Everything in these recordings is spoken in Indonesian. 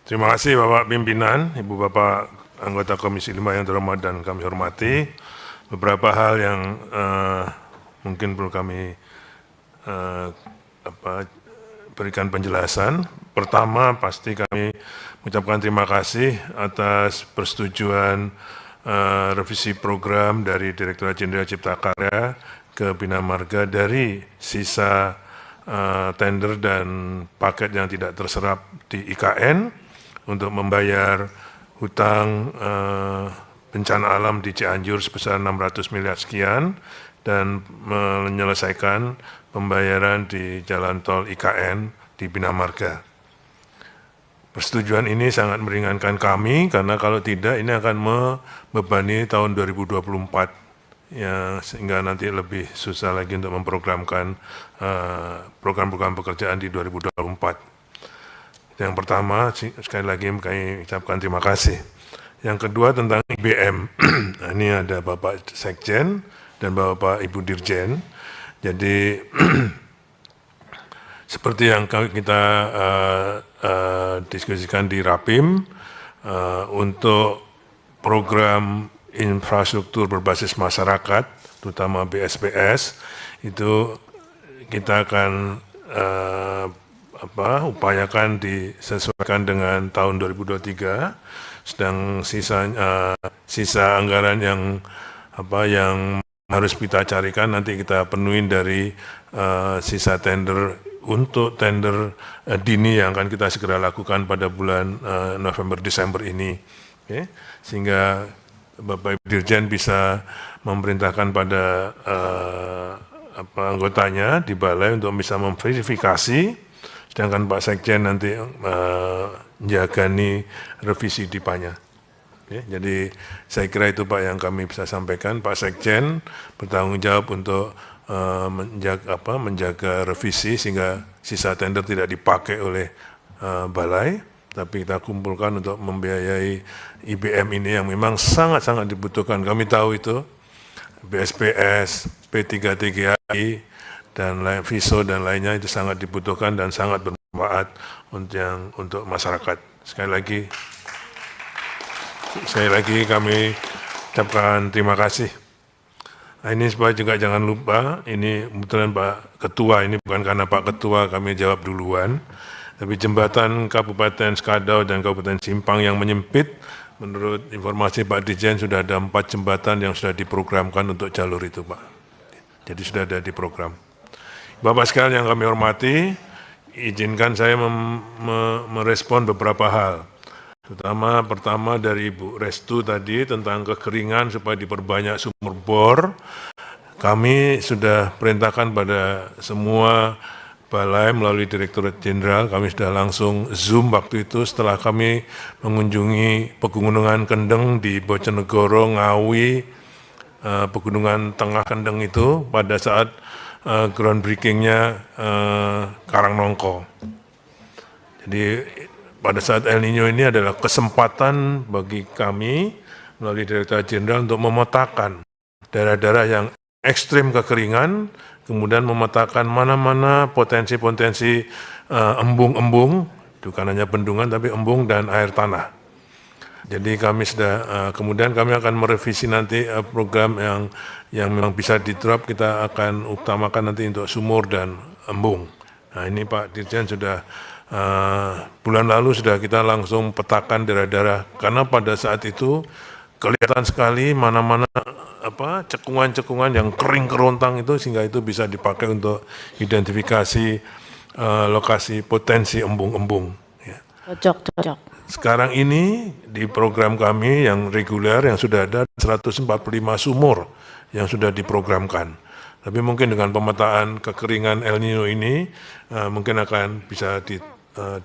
Terima kasih Bapak Pimpinan, Ibu Bapak anggota Komisi 5 yang terhormat dan kami hormati. Beberapa hal yang mungkin perlu kami berikan penjelasan. Pertama, pasti kami mengucapkan terima kasih atas persetujuan revisi program dari Direktorat Jenderal Cipta Karya ke Bina Marga dari sisa tender dan paket yang tidak terserap di IKN untuk membayar hutang bencana alam di Cianjur sebesar 600 miliar sekian dan menyelesaikan pembayaran di jalan tol IKN di Bina Marga. Persetujuan ini sangat meringankan kami karena kalau tidak ini akan membebani tahun 2024 ya, sehingga nanti lebih susah lagi untuk memprogramkan program-program pekerjaan di 2024. Yang pertama, sekali lagi kami ucapkan terima kasih. Yang kedua tentang IBM. Nah, ini ada Bapak Sekjen dan Bapak Ibu Dirjen. Jadi seperti yang kita diskusikan di Rapim, untuk program infrastruktur berbasis masyarakat, terutama BSPS, itu kita akan upayakan disesuaikan dengan tahun 2023, sedang sisa anggaran yang harus kita carikan nanti kita penuhin dari sisa tender untuk tender dini yang akan kita segera lakukan pada bulan November-Desember ini. Okay. Sehingga Bapak Ibu Dirjen bisa memerintahkan pada anggotanya di balai untuk bisa memverifikasi, sedangkan Pak Sekjen nanti menjagani revisi DIPA-nya. Ya, jadi saya kira itu Pak yang kami bisa sampaikan. Pak Sekjen bertanggung jawab untuk menjaga revisi sehingga sisa tender tidak dipakai oleh balai, tapi kita kumpulkan untuk membiayai IBM ini yang memang sangat-sangat dibutuhkan. Kami tahu itu BSPS, P3TGI, dan VISO dan lainnya itu sangat dibutuhkan dan sangat bermanfaat untuk masyarakat. Sekali lagi kami ucapkan terima kasih. Nah, ini supaya juga jangan lupa, ini kebetulan Pak Ketua, ini bukan karena Pak Ketua kami jawab duluan, tapi jembatan Kabupaten Skadau dan Kabupaten Simpang yang menyempit, menurut informasi Pak Dirjen sudah ada 4 jembatan yang sudah diprogramkan untuk jalur itu Pak. Jadi sudah ada di program. Bapak sekalian yang kami hormati, izinkan saya merespon beberapa hal. Terutama pertama dari Ibu Restu tadi tentang kekeringan supaya diperbanyak sumur bor. Kami sudah perintahkan pada semua balai melalui Direktorat Jenderal, kami sudah langsung Zoom waktu itu setelah kami mengunjungi Pegunungan Kendeng di Bojonegoro, Ngawi, Pegunungan Tengah Kendeng itu pada saat groundbreaking-nya Karangnongko. Jadi pada saat El Nino ini adalah kesempatan bagi kami melalui Direktorat Jenderal untuk memetakan daerah-daerah yang ekstrim kekeringan, kemudian memetakan mana-mana potensi-potensi embung-embung, bukan hanya bendungan tapi embung dan air tanah. Jadi kami sudah, kemudian kami akan merevisi nanti program yang memang bisa di-drop, kita akan utamakan nanti untuk sumur dan embung. Nah ini Pak Dirjen sudah, bulan lalu sudah kita langsung petakan daerah-daerah, karena pada saat itu kelihatan sekali mana-mana cekungan-cekungan yang kering kerontang itu, sehingga itu bisa dipakai untuk identifikasi lokasi potensi embung-embung. Ya. Cocok. Sekarang ini di program kami yang reguler yang sudah ada 145 sumur yang sudah diprogramkan. Tapi mungkin dengan pemetaan kekeringan El Nino ini mungkin akan bisa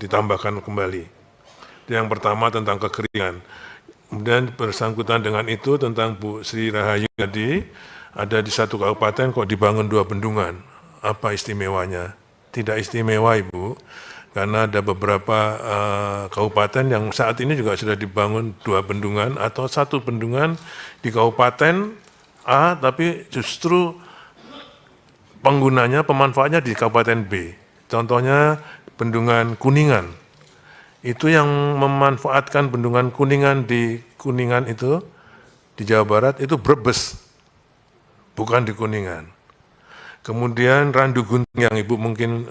ditambahkan kembali. Itu yang pertama tentang kekeringan. Kemudian bersangkutan dengan itu tentang Bu Sri Rahayu tadi, ada di satu kabupaten kok dibangun 2 bendungan. Apa istimewanya? Tidak istimewa Ibu, karena ada beberapa kabupaten yang saat ini juga sudah dibangun 2 bendungan atau 1 bendungan di kabupaten A, tapi justru penggunanya, pemanfaatnya di kabupaten B. Contohnya bendungan Kuningan, Itu yang memanfaatkan bendungan Kuningan di Kuningan itu, di Jawa Barat, itu Brebes, bukan di Kuningan. Kemudian Randu Gunting yang Ibu mungkin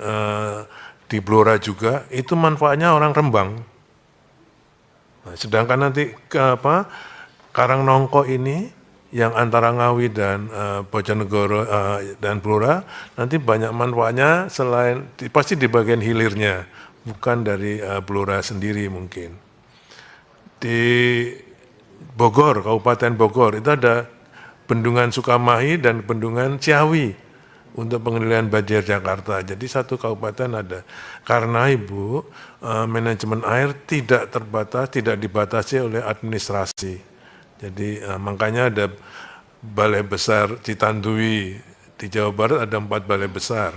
di Blora juga, itu manfaatnya orang Rembang. Nah, sedangkan nanti Karangnongko ini, yang antara Ngawi dan Bojonegoro dan Blora, nanti banyak manfaatnya selain, pasti di bagian hilirnya, bukan dari Blora sendiri mungkin. Di Bogor, Kabupaten Bogor, itu ada Bendungan Sukamahi dan Bendungan Ciawi untuk pengendalian banjir Jakarta. Jadi satu kabupaten ada. Karena Ibu, manajemen air tidak terbatas, tidak dibatasi oleh administrasi. Jadi makanya ada balai besar Citandui. Di Jawa Barat ada 4 balai besar.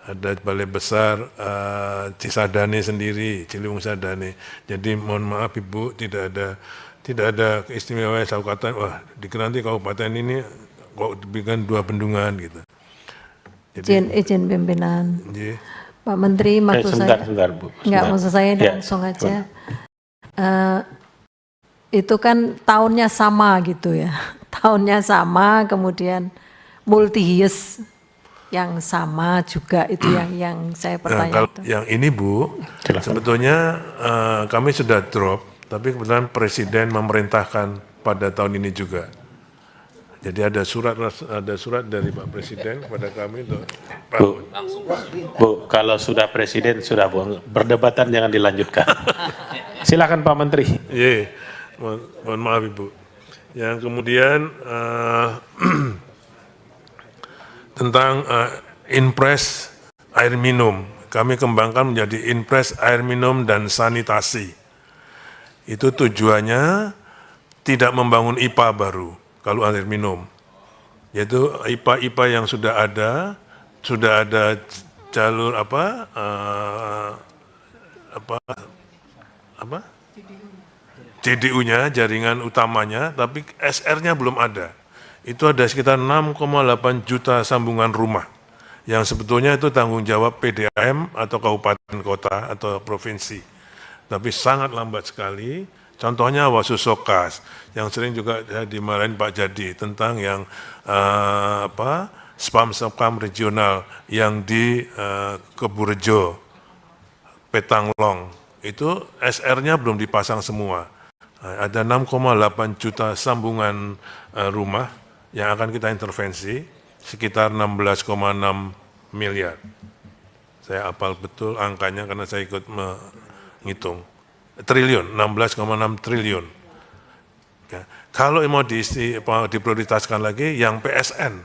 Ada balai besar Cisadane sendiri, Ciliwung Sadane. Jadi mohon maaf Ibu, tidak ada keistimewaan kabupaten, wah nanti kabupaten ini kok dibikin 2 bendungan gitu. Izin pimpinan. Pak Menteri, maksud saya, sebentar, Bu. Enggak, maksud saya langsung aja. Itu kan tahunnya sama gitu ya. Tahunnya sama, kemudian multi-use yang sama juga, itu yang saya pertanyakan. Kalau yang ini Bu, sebetulnya kami sudah drop, tapi kebetulan Presiden memerintahkan pada tahun ini juga. Jadi ada surat dari Pak Presiden kepada kami untuk Bu, kalau sudah Presiden sudah Bu, perdebatan jangan dilanjutkan. Silakan Pak Menteri. Iya, mohon maaf Ibu. Yang kemudian tentang Inpres air minum, kami kembangkan menjadi Inpres air minum dan sanitasi. Itu tujuannya tidak membangun IPA baru kalau air minum, yaitu IPA yang sudah ada jalur JDU-nya, jaringan utamanya, tapi SR-nya belum ada. Itu ada sekitar 6,8 juta sambungan rumah, yang sebetulnya itu tanggung jawab PDAM atau kabupaten kota atau provinsi. Tapi sangat lambat sekali. Contohnya Wasusokas, yang sering juga dimarahin Pak Jadi tentang yang spam regional yang di Keburejo, Petanglong, itu SR-nya belum dipasang semua. Ada 6,8 juta sambungan rumah yang akan kita intervensi, sekitar 16,6 miliar. Saya hafal betul angkanya karena saya ikut menghitung. Triliun, 16,6 triliun. Ya. Kalau mau diprioritaskan lagi, yang PSN.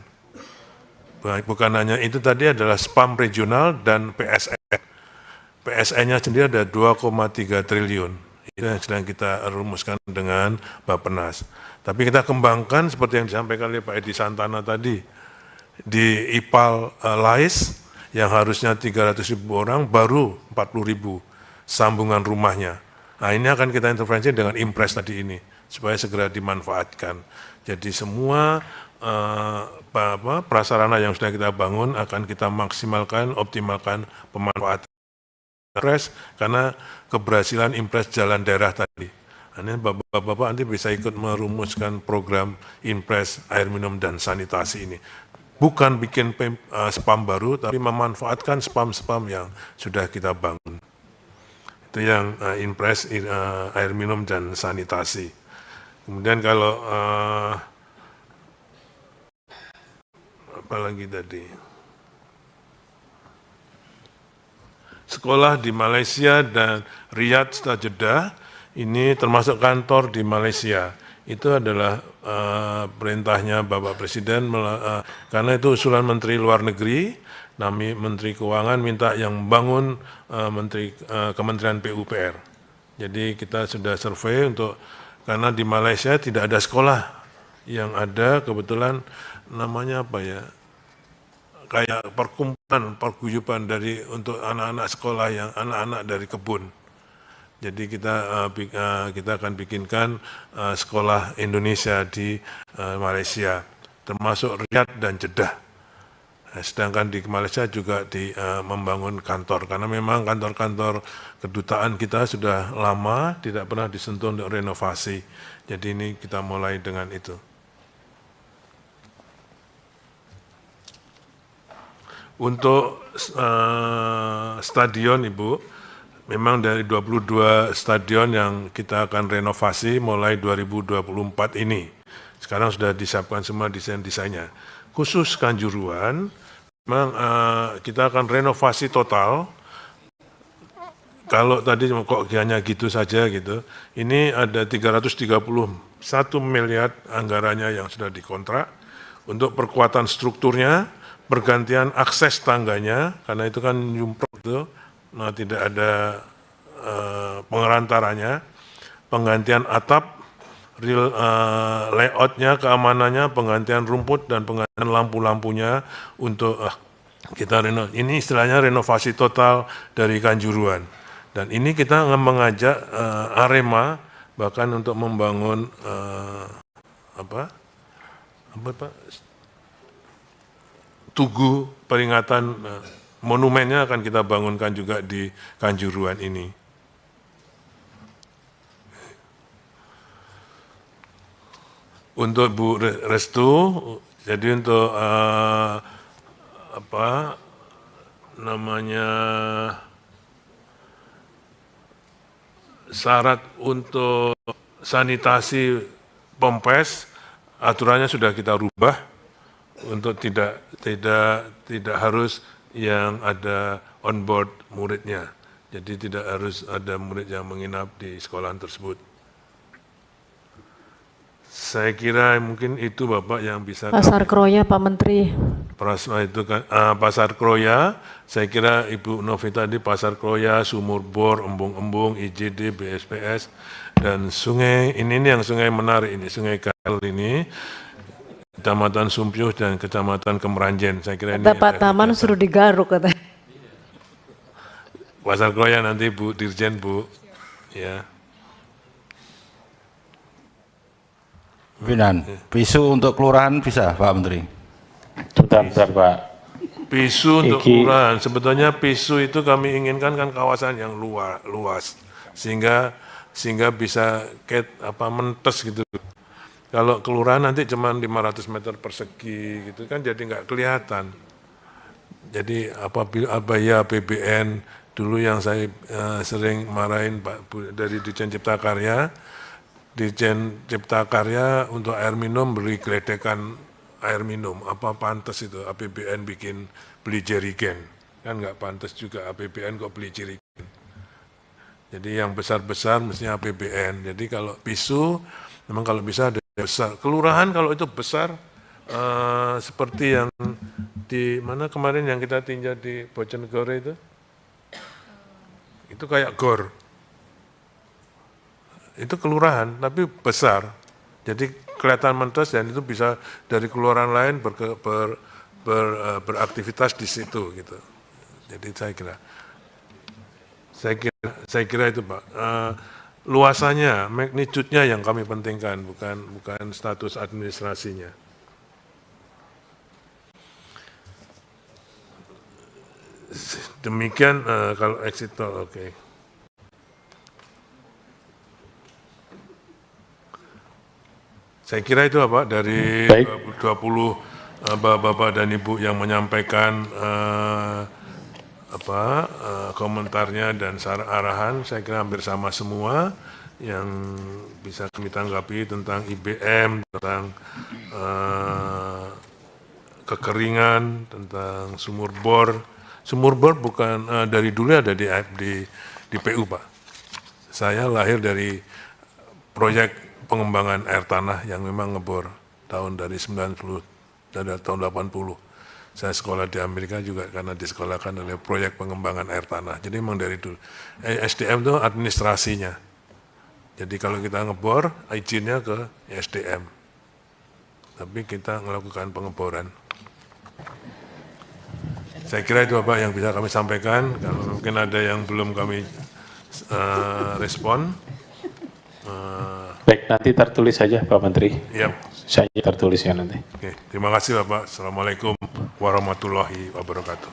Bukan hanya itu tadi, adalah spam regional dan PSN. PSN-nya sendiri ada 2,3 triliun. Itu yang sedang kita rumuskan dengan Bappenas. Tapi kita kembangkan seperti yang disampaikan oleh Pak Edi Santana tadi. Di IPAL LAIS, yang harusnya 300.000 orang, baru 40.000 sambungan rumahnya. Nah, ini akan kita intervensi dengan Impres tadi ini, supaya segera dimanfaatkan. Jadi semua prasarana yang sudah kita bangun akan kita maksimalkan, optimalkan pemanfaatan Impres, karena keberhasilan Impres jalan daerah tadi. Ini Bapak-Bapak nanti bisa ikut merumuskan program Impres air minum dan sanitasi ini. Bukan bikin spam baru, tapi memanfaatkan spam-spam yang sudah kita bangun. Itu yang Impres air minum dan sanitasi. Kemudian kalau apa lagi tadi? Sekolah di Malaysia dan Riyadh serta Jeddah, ini termasuk kantor di Malaysia. Itu adalah perintahnya Bapak Presiden, karena itu usulan Menteri Luar Negeri. Nami Menteri Keuangan minta yang bangun Kementerian PUPR. Jadi kita sudah survei karena di Malaysia tidak ada sekolah, yang ada kebetulan namanya apa ya, kayak perkumpulan, perguyuban untuk anak-anak sekolah, yang anak-anak dari kebun. Jadi kita akan bikinkan sekolah Indonesia di Malaysia, termasuk Riyadh dan Jeddah. Sedangkan di Malaysia juga membangun kantor, karena memang kantor-kantor kedutaan kita sudah lama tidak pernah disentuh untuk renovasi. Jadi ini kita mulai dengan itu. Untuk stadion, Ibu, memang dari 22 stadion yang kita akan renovasi mulai 2024 ini. Sekarang sudah disiapkan semua desain-desainnya. Khusus Kanjuruhan, memang kita akan renovasi total. Kalau tadi kok hanya gitu saja gitu, ini ada 331 miliar anggarannya yang sudah dikontrak untuk perkuatan strukturnya, pergantian akses tangganya, karena itu kan nyumprok itu, tidak ada pengerantaranya, penggantian atap, layoutnya, keamanannya, penggantian rumput dan penggantian lampu-lampunya untuk kita ini istilahnya renovasi total dari Kanjuruhan. Dan ini kita mengajak Arema bahkan untuk membangun tugu peringatan, monumennya akan kita bangunkan juga di Kanjuruhan ini. Untuk Bu Restu, jadi untuk syarat untuk sanitasi Pompes, aturannya sudah kita rubah untuk tidak harus yang ada on-board muridnya. Jadi tidak harus ada murid yang menginap di sekolah tersebut. Saya kira mungkin itu Bapak yang bisa. Pasar Kroya, Pak Menteri. Itu kan Pasar Kroya, saya kira Ibu Novi tadi Pasar Kroya, Sumur Bor, Embung-Embung, IJD, BSPS, dan sungai ini yang sungai menarik ini, Sungai Kal ini, Kecamatan Sumpyuh dan Kecamatan Kemeranjen. Saya kira ini. Pak Taman suruh digaruk katanya. Pasar Kroya nanti Bu Dirjen, Bu, ya. Pimpinan, pisu untuk kelurahan bisa, Pak Menteri? Bentar, Pak. Pisu untuk kelurahan, sebetulnya pisu itu kami inginkan kan kawasan yang luas, sehingga bisa mentes gitu. Kalau kelurahan nanti cuma 500 meter persegi gitu kan, jadi nggak kelihatan. Jadi apabila APBN dulu yang saya sering marahin Pak dari Dirjen Cipta Karya, Dirjen Cipta Karya untuk air minum beli geledekan air minum, apa pantas itu APBN beli jerigen, kan nggak pantas juga APBN kok beli jerigen. Jadi yang besar-besar mestinya APBN. Jadi kalau pisu, memang kalau bisa ada besar. Kelurahan kalau itu besar, seperti yang di mana kemarin yang kita tinjau di Bojonegoro itu kayak gor. Itu kelurahan, tapi besar. Jadi kelihatan mentes dan itu bisa dari kelurahan lain beraktivitas di situ gitu. Jadi saya kira itu Pak. Luasannya, magnitude-nya yang kami pentingkan, bukan status administrasinya. Demikian kalau exit tol, oke. Saya kira itu Pak dari 20 Bapak dan Ibu yang menyampaikan komentarnya dan arahan, saya kira hampir sama semua yang bisa kami tanggapi tentang IBM, tentang kekeringan, tentang sumur bor. Sumur bor bukan dari dulu ada di PU Pak. Saya lahir dari proyek pengembangan air tanah yang memang ngebor tahun dari 90 dari tahun 80. Saya sekolah di Amerika juga karena disekolahkan oleh proyek pengembangan air tanah. Jadi memang dari dulu. SDM itu administrasinya. Jadi kalau kita ngebor, izinnya ke SDM. Tapi kita melakukan pengeboran. Saya kira itu Bapak yang bisa kami sampaikan. Kalau mungkin ada yang belum kami respon. Baik, nanti tertulis saja Pak Menteri. Yap. Saya tertulis ya nanti. Oke, terima kasih Bapak. Assalamualaikum warahmatullahi wabarakatuh.